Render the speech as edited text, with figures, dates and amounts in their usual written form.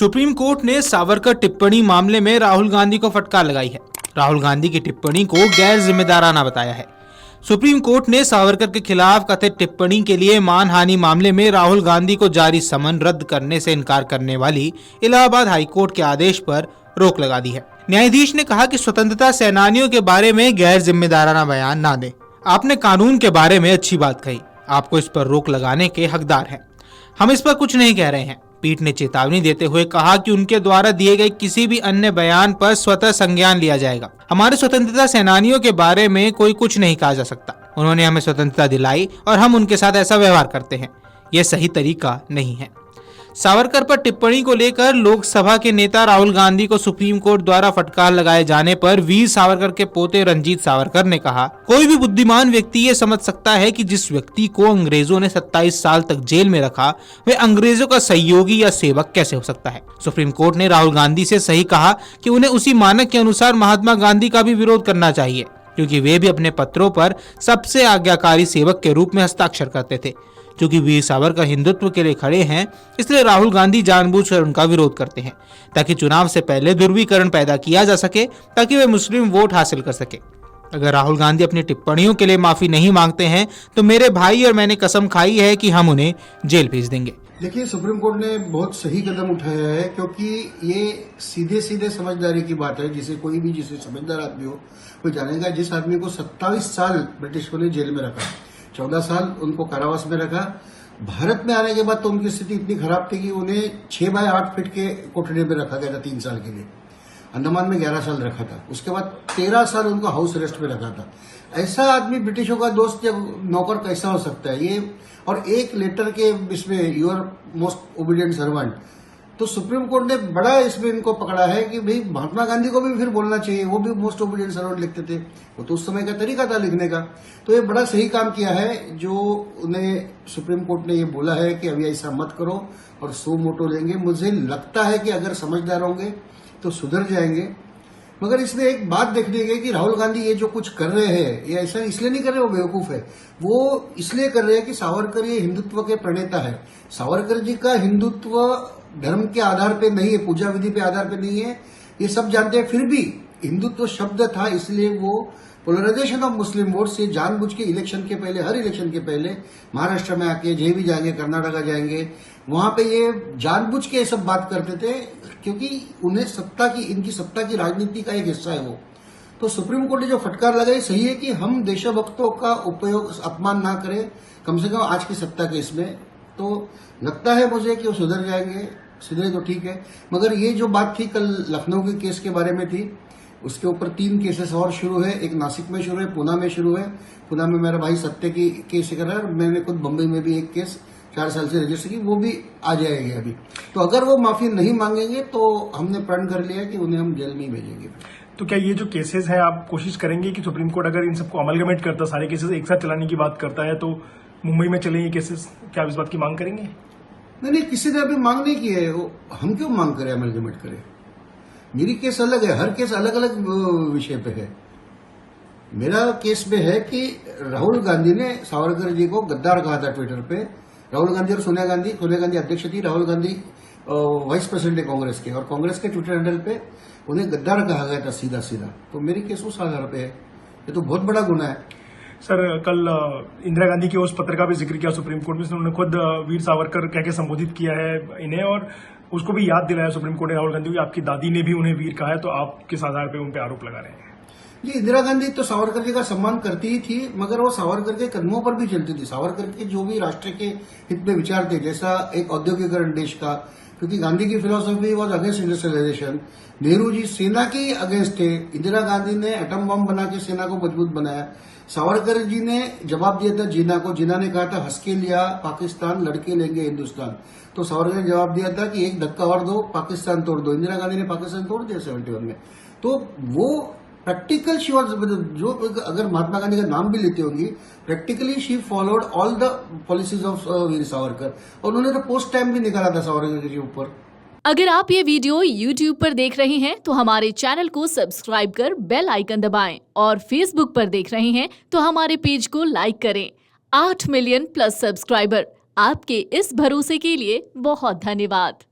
Supreme court ने सावरकर टिप्पणी मामले में राहुल गांधी को फटकार लगाई है। राहुल गांधी की टिप्पणी को गैर जिम्मेदाराना बताया है। सुप्रीम कोर्ट ने सावरकर के खिलाफ कथित टिप्पणी के लिए मानहानि मामले में राहुल गांधी को जारी समन रद्द करने से इनकार करने वाली इलाहाबाद हाईकोर्ट के आदेश पर रोक लगा दी है। न्यायाधीश ने कहा कि स्वतंत्रता सेनानियों के बारे में गैर जिम्मेदाराना बयान ना दें। आपने कानून के बारे में अच्छी बात कही, आपको इस पर रोक लगाने के हकदार हैं। हम इस पर कुछ नहीं कह रहे हैं। पीठ ने चेतावनी देते हुए कहा कि उनके द्वारा दिए गए किसी भी अन्य बयान पर स्वतः संज्ञान लिया जाएगा। हमारे स्वतंत्रता सेनानियों के बारे में कोई कुछ नहीं कहा जा सकता। उन्होंने हमें स्वतंत्रता दिलाई और हम उनके साथ ऐसा व्यवहार करते हैं। यह सही तरीका नहीं है। सावरकर पर टिप्पणी को लेकर लोकसभा के नेता राहुल गांधी को सुप्रीम कोर्ट द्वारा फटकार लगाए जाने पर वीर सावरकर के पोते रंजीत सावरकर ने कहा, कोई भी बुद्धिमान व्यक्ति ये समझ सकता है कि जिस व्यक्ति को अंग्रेजों ने 27 साल तक जेल में रखा वह अंग्रेजों का सहयोगी या सेवक कैसे हो सकता है। सुप्रीम कोर्ट ने राहुल गांधी से सही कहा कि उन्हें उसी मानक के अनुसार महात्मा गांधी का भी विरोध करना चाहिए, क्योंकि वे भी अपने पत्रों पर सबसे आज्ञाकारी सेवक के रूप में हस्ताक्षर करते थे। क्योंकि वीर सावरकर हिंदुत्व के लिए खड़े हैं, इसलिए राहुल गांधी जानबूझकर उनका विरोध करते हैं, ताकि चुनाव से पहले ध्रुवीकरण पैदा किया जा सके, ताकि वे मुस्लिम वोट हासिल कर सके। अगर राहुल गांधी अपनी टिप्पणियों के लिए माफी नहीं मांगते हैं तो मेरे भाई और मैंने कसम खाई है कि हम उन्हें जेल भेज देंगे। देखिए, सुप्रीम कोर्ट ने बहुत सही कदम उठाया है, क्योंकि ये सीधे सीधे समझदारी की बात है। जिसे समझदार आदमी हो वो जानेगा। जिस आदमी को 27 साल ब्रिटिशों ने जेल में रखा, 14 साल उनको कारावास में रखा, भारत में आने के बाद तो उनकी स्थिति इतनी खराब थी कि उन्हें 6 बाय 8 फीट के कोठरी में रखा गया था 3 साल के लिए। अंडमान में 11 साल रखा था। उसके बाद 13 साल उनको हाउस अरेस्ट में रखा था। ऐसा आदमी ब्रिटिशों का दोस्त या नौकर कैसा हो सकता है ये? और एक लेटर के इसमें यूर मोस्ट ओबीडियंट सर्वेंट। तो सुप्रीम कोर्ट ने बड़ा इसमें इनको पकड़ा है कि भाई महात्मा गांधी को भी फिर बोलना चाहिए, वो भी मोस्ट ओबीडियंट सर्वेंट लिखते थे। वो तो उस समय का तरीका था लिखने का। तो ये बड़ा सही काम किया है जो उन्हें सुप्रीम कोर्ट ने ये बोला है कि अभी ऐसा मत करो और सो मोटो लेंगे। मुझे लगता है कि अगर समझदार होंगे तो सुधर जाएंगे। मगर इसमें एक बात देखने गई कि राहुल गांधी ये जो कुछ कर रहे हैं, ये ऐसा इसलिए नहीं कर रहे वो बेवकूफ है, वो इसलिए कर रहे हैं कि सावरकर ये हिंदुत्व के प्रणेता है। सावरकर जी का हिंदुत्व धर्म के आधार पे नहीं है, पूजा विधि पे आधार पे नहीं है, ये सब जानते हैं। फिर भी हिंदुत्व शब्द था, इसलिए वो पोलराइजेशन ऑफ मुस्लिम वोट से जानबूझ के इलेक्शन के पहले, हर इलेक्शन के पहले महाराष्ट्र में आके जय भी जाएंगे, कर्नाटका जाएंगे, वहां पे ये जानबूझ के ये सब बात करते थे, क्योंकि उन्हें इनकी सत्ता की राजनीति का एक हिस्सा है वो। तो सुप्रीम कोर्ट ने जो फटकार लगाई सही है कि हम देशभक्तों का अपमान ना करें, कम से कम आज की सत्ता के इसमें। तो लगता है मुझे कि वो सुधर जाएंगे। सुधरे तो ठीक है, मगर ये जो बात थी कल लखनऊ के केस के बारे में थी, उसके ऊपर 3 केसेस और शुरू है। एक नासिक में शुरू है, पुणे में शुरू है। पुणे में मेरा भाई सत्य की केस कर रहा है। मैंने खुद बम्बई में भी एक केस 4 साल से रजिस्टर की, वो भी आ जाएगी अभी। तो अगर वो माफी नहीं मांगेंगे तो हमने प्रण कर लिया कि उन्हें हम जेल में भेजेंगे। तो क्या ये जो केसेस है आप कोशिश करेंगे कि सुप्रीम कोर्ट अगर इन सबको अमलगमेट करता, सारे केसेस एक साथ चलाने की बात करता है, तो मुंबई में चले ये केसेस, क्या आप इस बात की मांग करेंगे? नहीं, किसी ने अभी मांग नहीं की है। हम क्यों मांग करें, अमलगमेट करें? मेरी केस अलग है, हर केस अलग अलग विषय पे है। मेरा केस में है कि राहुल गांधी ने सावरकर जी को गद्दार कहा था ट्विटर पे। राहुल गांधी और सोनिया गांधी अध्यक्ष थी, राहुल गांधी वाइस प्रेसिडेंट है कांग्रेस के, और कांग्रेस के ट्विटर हैंडल पे उन्हें गद्दार कहा गया था सीधा सीधा। तो मेरी केस उस आधार पे है। ये तो बहुत बड़ा गुना है। सर, कल इंदिरा गांधी के उस पत्र का भी जिक्र किया सुप्रीम कोर्ट में, उन्होंने खुद वीर सावरकर कह के संबोधित किया है इन्हें, और उसको भी याद दिलाया सुप्रीम कोर्ट ने राहुल गांधी को, आपकी दादी ने भी उन्हें वीर कहा है। तो आप किस आधार पे उन पे आरोप लगा रहे हैं? जी, इंदिरा गांधी तो सावरकर जी का सम्मान करती ही थी, मगर वो सावरकर के कदमों पर भी चलती थी। सावरकर के जो भी राष्ट्र के हित में विचार थे, जैसा एक औद्योगिकरण देश का, क्योंकि गांधी की philosophy was against industrialisation. Nehru ji सेना के अगेंस्ट थे। इंदिरा गांधी ने एटम बम बना के सेना को मजबूत बनाया। सावरकर जी ने जवाब दिया था जिन्ना को। जिन्ना ने कहा था हंस के लिया पाकिस्तान, लड़के लेंगे हिंदुस्तान। तो सावरकर ने जवाब दिया था कि एक धक्का और दो, पाकिस्तान तोड़ दो। इंदिरा गांधी ने पाकिस्तान तोड़ दिया 71 में। तो वो प्रैक्टिकल शी वॉज, जो अगर महात्मा गांधी का नाम भी लेते होंगी, practically she followed all the policies of Veer Savarkar. और उन्होंने तो पोस्ट टाइम भी निकाला था सावरकर के ऊपर। अगर आप ये वीडियो YouTube पर देख रहे हैं तो हमारे चैनल को सब्सक्राइब कर बेल आइकन दबाएं, और Facebook पर देख रहे हैं तो हमारे पेज को लाइक करें। 8 मिलियन प्लस सब्सक्राइबर, आपके इस भरोसे के लिए बहुत धन्यवाद।